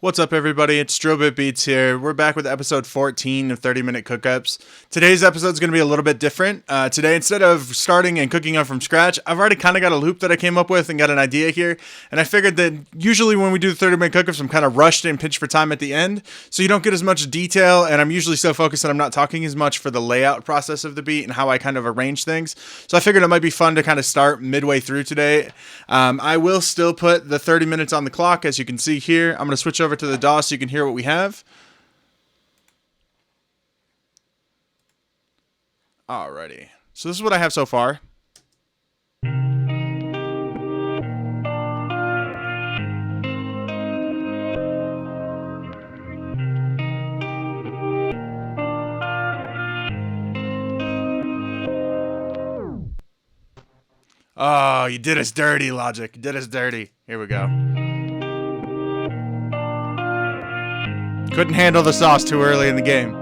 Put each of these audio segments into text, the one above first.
What's up, everybody? It's Drillbit Beats here. We're back with episode 14 of 30-Minute Cookups. Today's episode is going to be a little bit different. Today, instead of starting and cooking up from scratch, I've already kind of got a loop that I came up with and got an idea here. And I figured that usually when we do the 30-minute cookups, I'm kind of rushed and pinched for time at the end, so you don't get as much detail. And I'm usually so focused that I'm not talking as much for the layout process of the beat and how I kind of arrange things. So I figured it might be fun to kind of start midway through today. I will still put the 30 minutes on the clock, as you can see here. I'm going to switch over to the DAW so you can hear what we have. Alrighty. So this is what I have so far. Oh, you did us dirty, Logic. You did us dirty. Here we go. Couldn't handle the sauce too early in the game.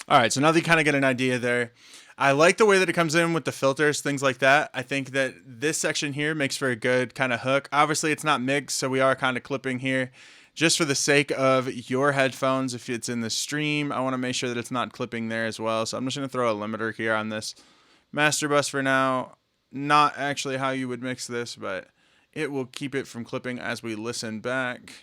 Alright, so now that you kind of get an idea there, I like the way that it comes in with the filters, things like that. I think that this section here makes for a good kind of hook. Obviously, it's not mixed, so we are kind of clipping here. Just for the sake of your headphones, if it's in the stream, I want to make sure that it's not clipping there as well. So I'm just going to throw a limiter here on this master bus for now. Not actually how you would mix this, but it will keep it from clipping as we listen back.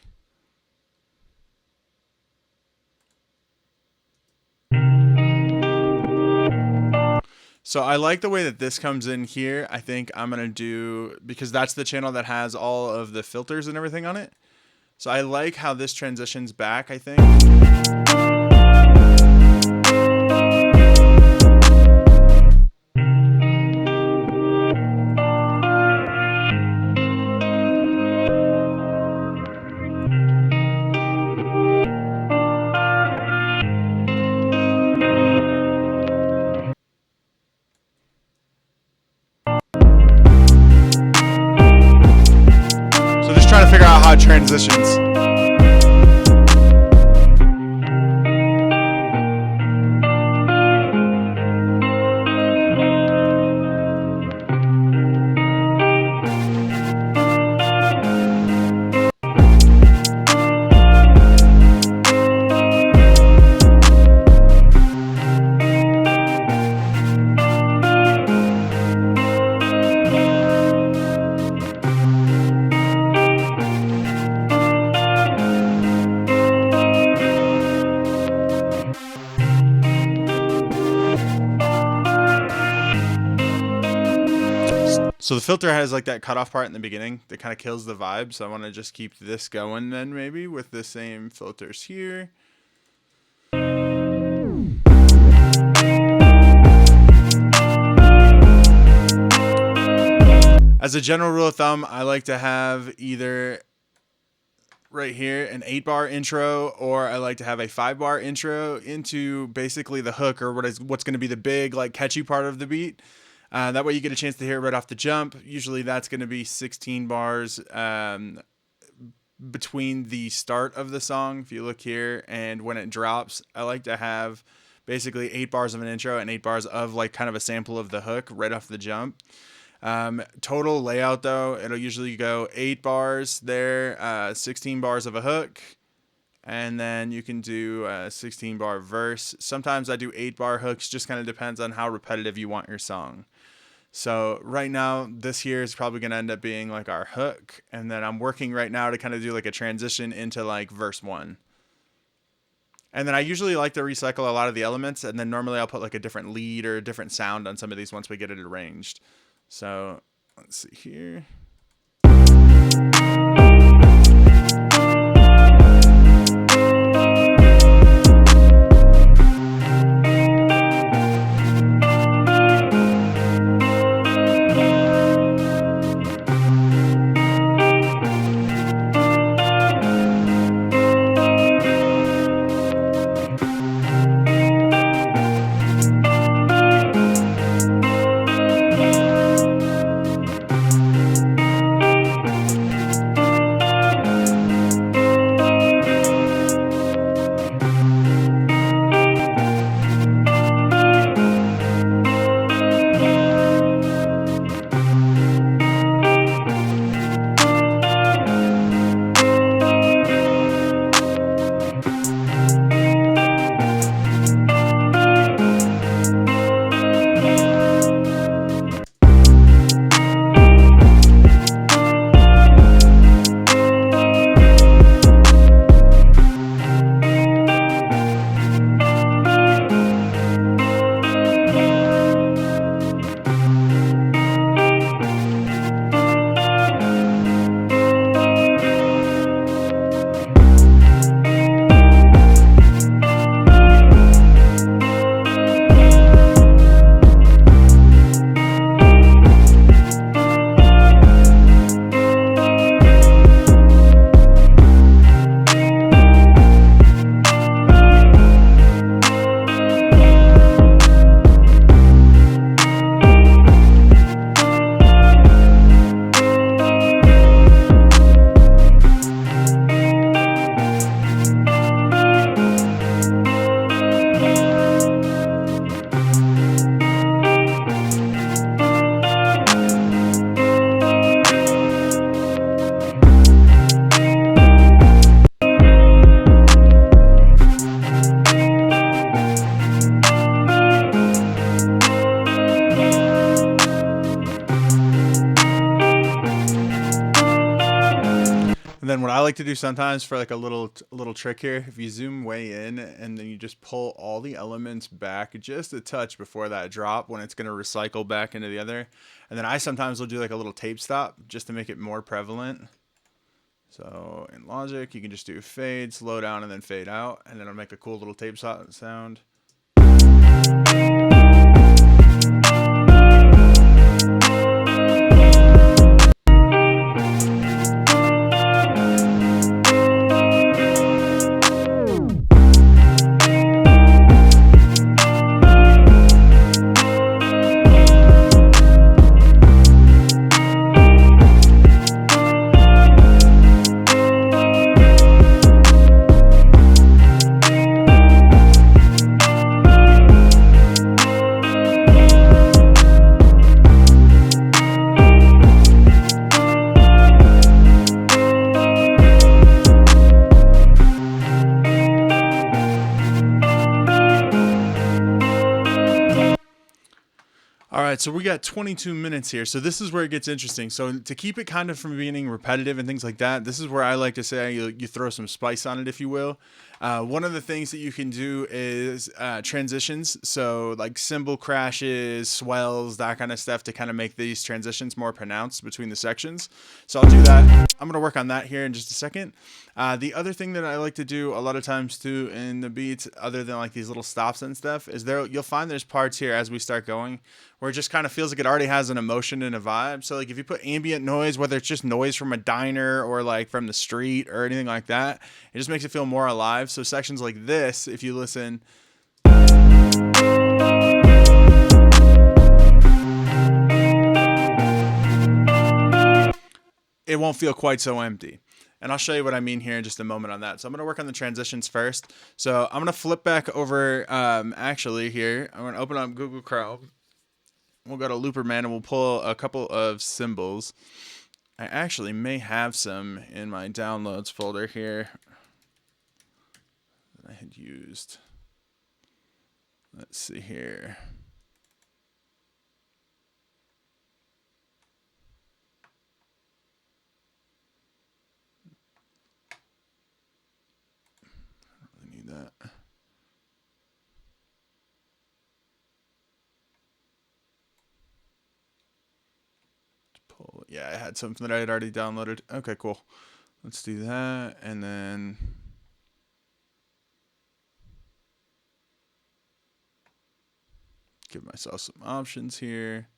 So I like the way that this comes in here. I think I'm going to do, because that's the channel that has all of the filters and everything on it. So I like how this transitions back, I think. Trying to figure out how it transitions. So the filter has like that cutoff part in the beginning that kind of kills the vibe. So I want to just keep this going then maybe with the same filters here. As a general rule of thumb, I like to have either right here an 8-bar intro, or I like to have a 5-bar intro into basically the hook, or what's going to be the big like catchy part of the beat. That way you get a chance to hear it right off the jump. Usually that's going to be 16 bars between the start of the song, if you look here, and when it drops. I like to have basically 8 bars of an intro and 8 bars of like kind of a sample of the hook right off the jump. Total layout though, it'll usually go 8 bars there, 16 bars of a hook, and then you can do a 16-bar verse. Sometimes I do 8-bar hooks, just kind of depends on how repetitive you want your song. So right now, this here is probably going to end up being like our hook. And then I'm working right now to kind of do like a transition into like verse 1. And then I usually like to recycle a lot of the elements. And then normally I'll put like a different lead or a different sound on some of these once we get it arranged. So let's see here. then what I like to do sometimes for like a little trick here, if you zoom way in and then you just pull all the elements back just a touch before that drop when it's going to recycle back into the other. And then I sometimes will do like a little tape stop just to make it more prevalent. So in Logic, you can just do fade, slow down, and then fade out, and it'll make a cool little tape sound. All right, so we got 22 minutes here. So this is where it gets interesting. So to keep it kind of from being repetitive and things like that, this is where I like to say you throw some spice on it, if you will. One of the things that you can do is transitions. So like cymbal crashes, swells, that kind of stuff to kind of make these transitions more pronounced between the sections. So I'll do that. I'm going to work on that here in just a second. The other thing that I like to do a lot of times too in the beats, other than like these little stops and stuff, is you'll find there's parts here as we start going where it just kind of feels like it already has an emotion and a vibe. So like if you put ambient noise, whether it's just noise from a diner or like from the street or anything like that, it just makes it feel more alive. So sections like this, if you listen, it won't feel quite so empty. And I'll show you what I mean here in just a moment on that. So I'm going to work on the transitions first. So I'm going to flip back over, actually here, I'm going to open up Google Chrome. We'll go to Looperman and we'll pull a couple of cymbals. I actually may have some in my downloads folder here that I had used. Let's see here. I don't really need that. Yeah, I had something that I had already downloaded. Okay, cool. Let's do that. And then give myself some options here.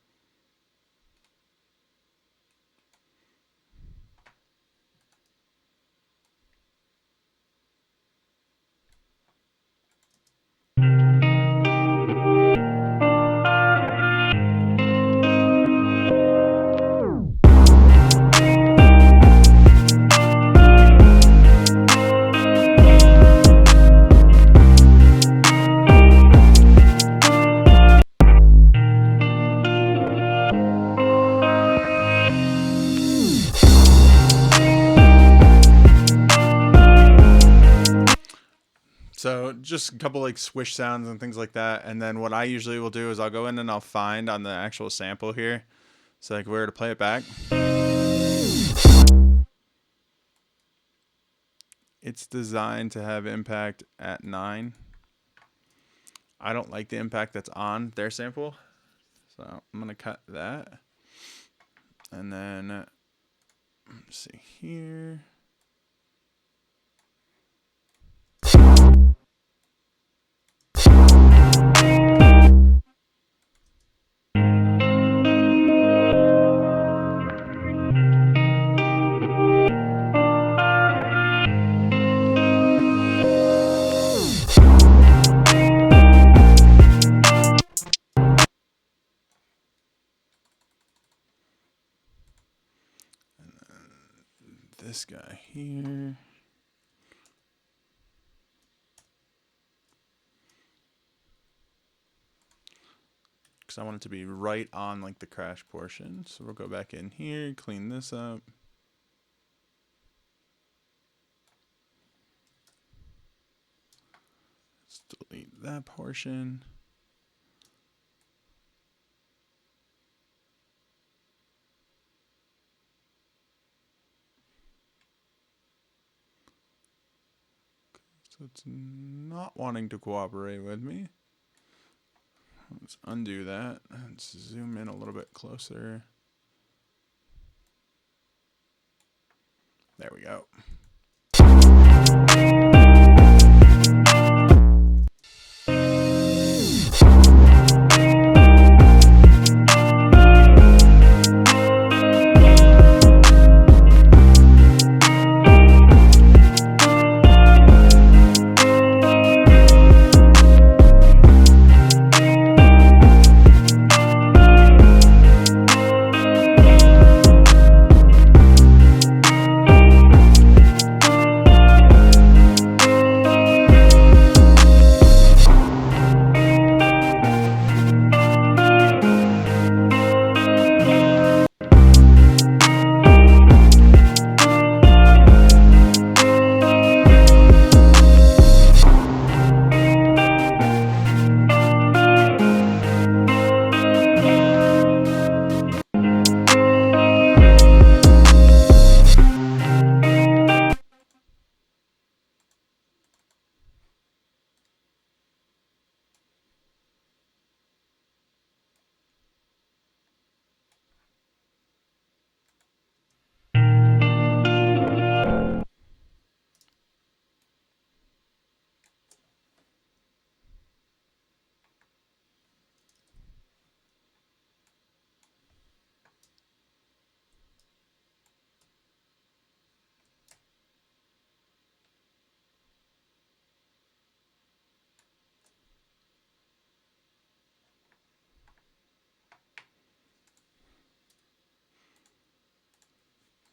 So just a couple like swish sounds and things like that. And then what I usually will do is I'll go in and I'll find on the actual sample here. So like where to play it back. It's designed to have impact at 9. I don't like the impact that's on their sample. So I'm going to cut that. And then let's see here. This guy here. Because I want it to be right on like the crash portion. So we'll go back in here, clean this up. Let's delete that portion. So it's not wanting to cooperate with me. Let's undo that. Let's zoom in a little bit closer. There we go.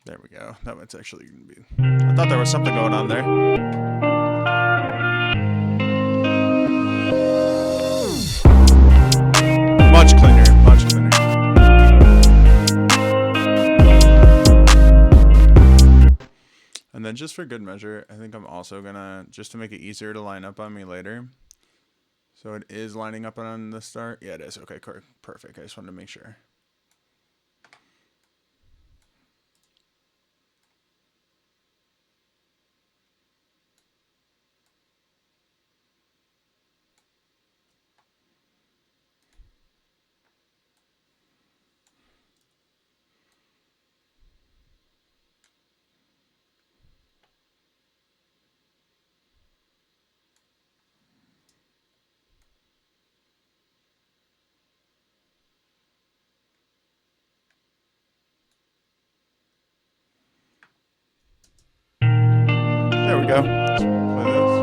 There we go. That one's actually going to be... I thought there was something going on there. Much cleaner, much cleaner. And then just for good measure, I think I'm also going to, just to make it easier to line up on me later. So it is lining up on the start. Yeah, it is. Okay, perfect. I just wanted to make sure. There we go. Let's play this.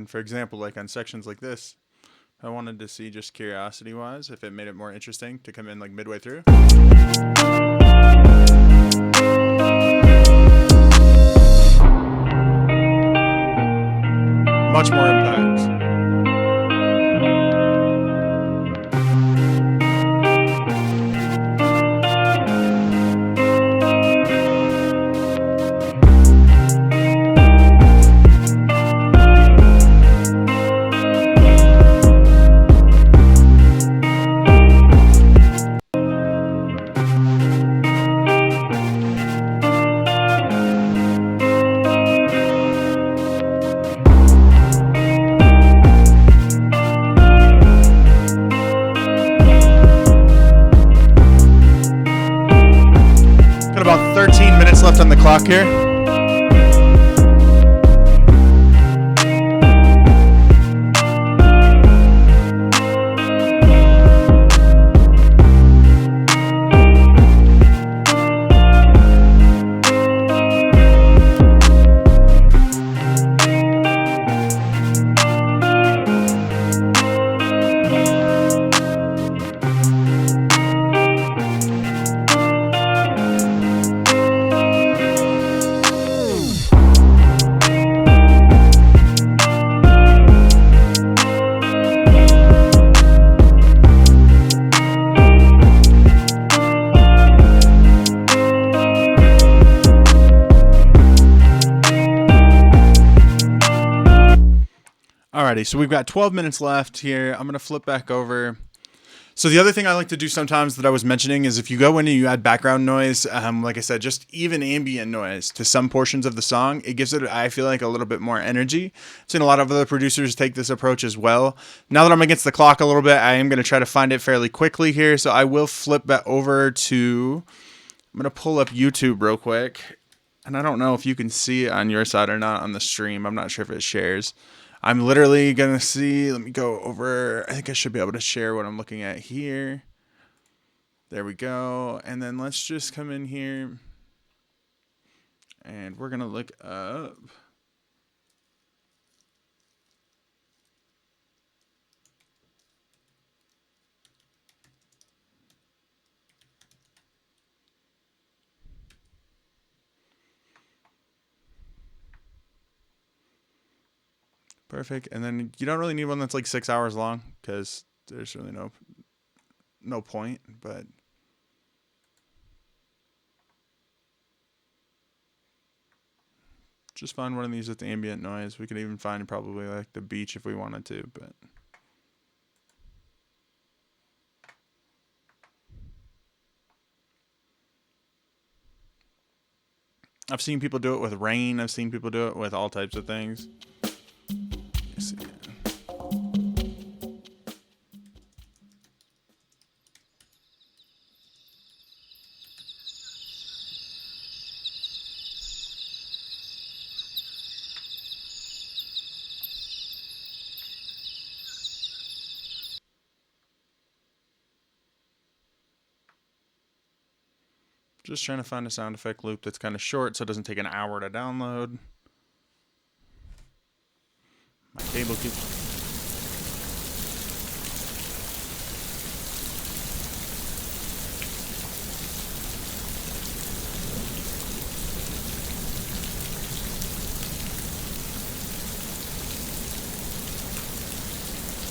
For example, like on sections like this, I wanted to see, just curiosity wise, if it made it more interesting to come in like midway through. Much more impact. About 13 minutes left on the clock here. Alrighty, so we've got 12 minutes left here. I'm going to flip back over. So the other thing I like to do sometimes that I was mentioning is if you go in and you add background noise, like I said, just even ambient noise to some portions of the song, it gives it, I feel like, a little bit more energy. I've seen a lot of other producers take this approach as well. Now that I'm against the clock a little bit, I am going to try to find it fairly quickly here. So I will flip back over to, I'm going to pull up YouTube real quick. And I don't know if you can see it on your side or not on the stream. I'm not sure if it shares. I'm literally going to see, let me go over, I think I should be able to share what I'm looking at here. There we go. And then let's just come in here and we're going to look up. Perfect. And then you don't really need one that's like 6 hours long because there's really no point, but just find one of these with ambient noise. We could even find probably like the beach if we wanted to, but I've seen people do it with rain. I've seen people do it with all types of things. Let's see. Just trying to find a sound effect loop that's kind of short so it doesn't take an hour to download. My cable keeps...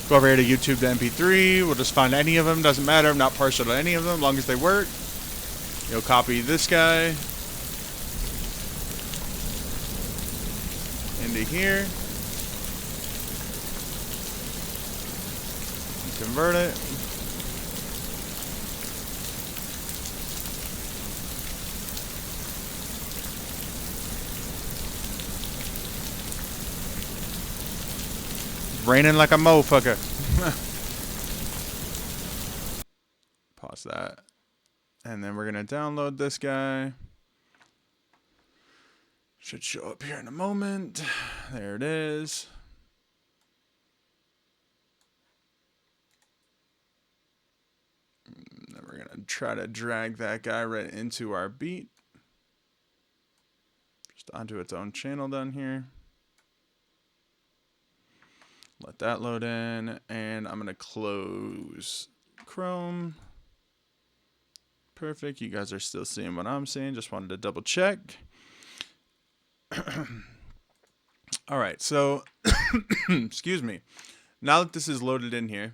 Go over here to YouTube to MP3. We'll just find any of them. Doesn't matter. I'm not partial to any of them as long as they work. You'll copy this guy into here. Convert it. Raining like a motherfucker. Pause that. And then we're going to download this guy. Should show up here in a moment. There it is. And then we're going to try to drag that guy right into our beat. Just onto its own channel down here. Let that load in, and I'm going to close Chrome. Perfect. You guys are still seeing what I'm seeing. Just wanted to double check. All right, so, excuse me. Now that this is loaded in here,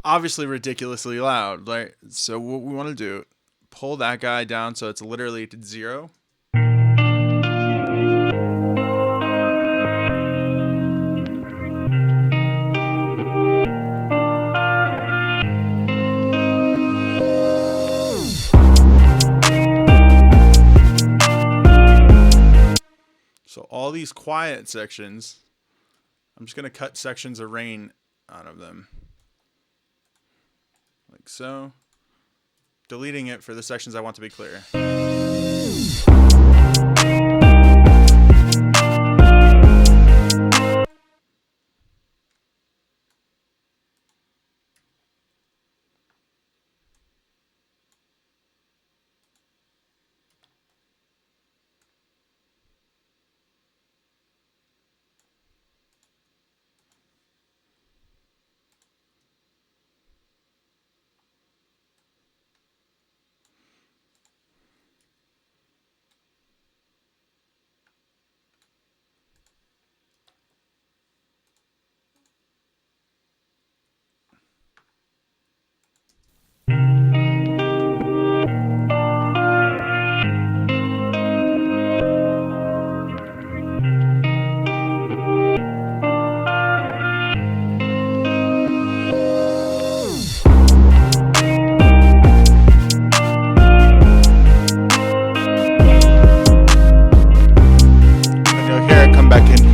obviously ridiculously loud, right? So what we want to do, pull that guy down so it's literally at 0. So all these quiet sections, I'm just going to cut sections of rain out of them. Like so. Deleting it for the sections I want to be clear.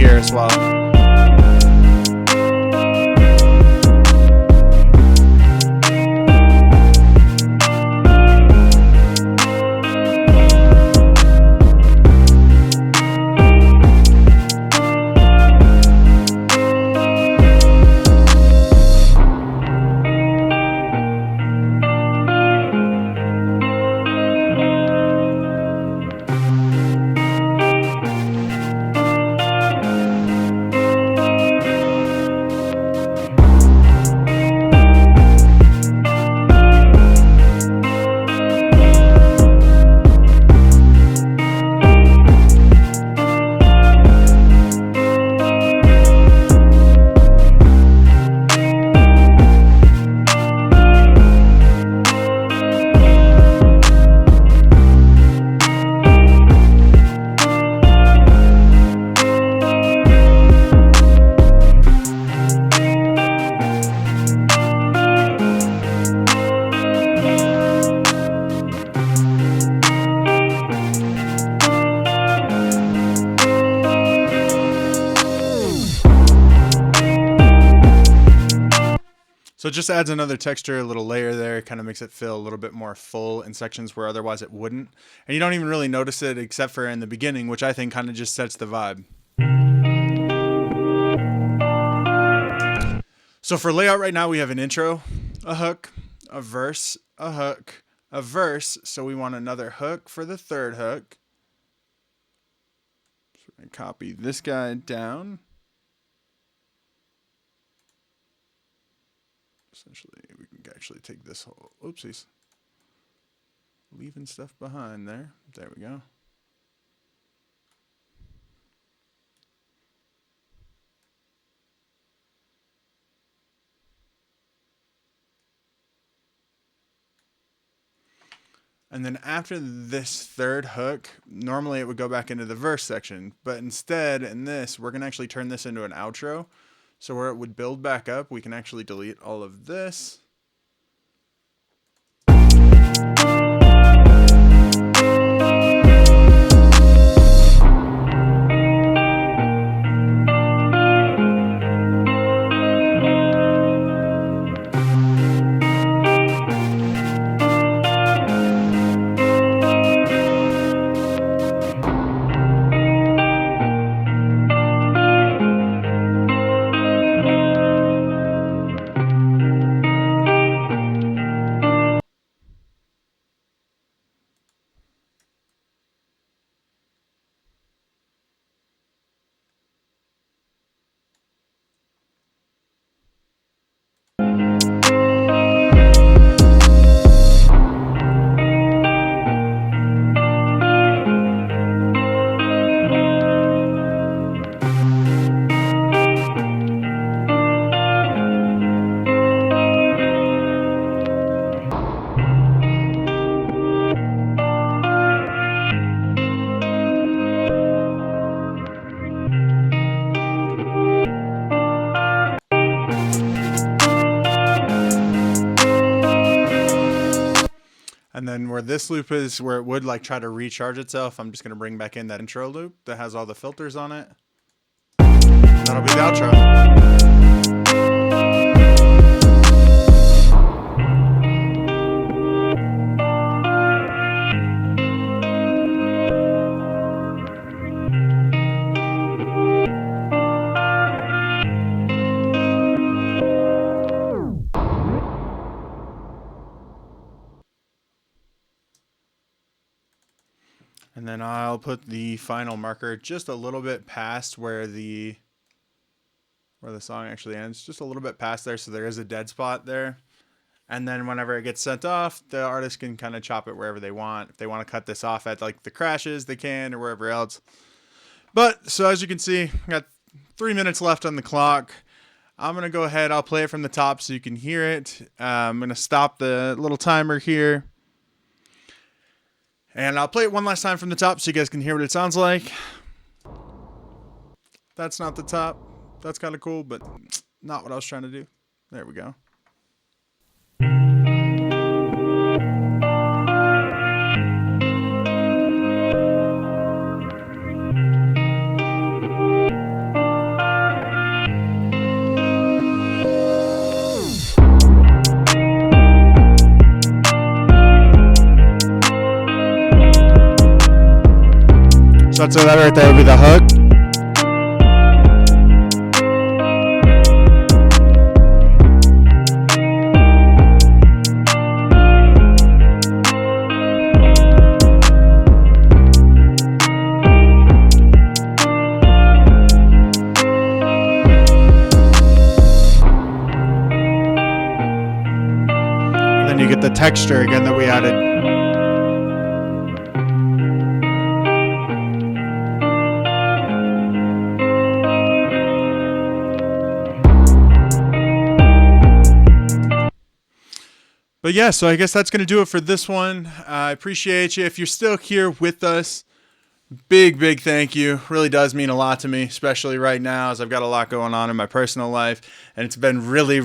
here as well. So it just adds another texture, a little layer there, kind of makes it feel a little bit more full in sections where otherwise it wouldn't. And you don't even really notice it except for in the beginning, which I think kind of just sets the vibe. So for layout right now, we have an intro, a hook, a verse, a hook, a verse. So we want another hook for the third hook. So we're going to copy this guy down. Essentially, we can actually take this whole, oopsies, leaving stuff behind there. There we go. And then after this third hook, normally it would go back into the verse section, but instead in this, we're going to actually turn this into an outro. So where it would build back up, we can actually delete all of this. And then where this loop is, where it would like try to recharge itself, I'm just going to bring back in that intro loop that has all the filters on it. And that'll be the outro. And then I'll put the final marker just a little bit past where the song actually ends, just a little bit past there, so there is a dead spot there. And then whenever it gets sent off, the artist can kind of chop it wherever they want. If they want to cut this off at like the crashes, they can, or wherever else. But so as you can see, I got 3 minutes left on the clock. I'm going to go ahead, I'll play it from the top so you can hear it. I'm going to stop the little timer here. And I'll play it one last time from the top so you guys can hear what it sounds like. That's not the top. That's kind of cool, but not what I was trying to do. There we go. So that right there would be the hook. Then you get the texture again that we added. But yeah, so I guess that's going to do it for this one. I appreciate you. If you're still here with us, big thank you. Really does mean a lot to me, especially right now as I've got a lot going on in my personal life. And it's been really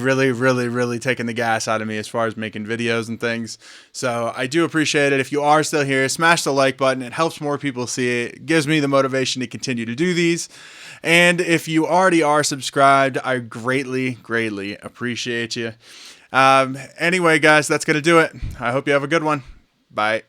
taking the gas out of me as far as making videos and things. So I do appreciate it. If you are still here, smash the like button. It helps more people see it. It gives me the motivation to continue to do these. And if you already are subscribed, I greatly appreciate you. Anyway, guys, that's going to do it. I hope you have a good one. Bye.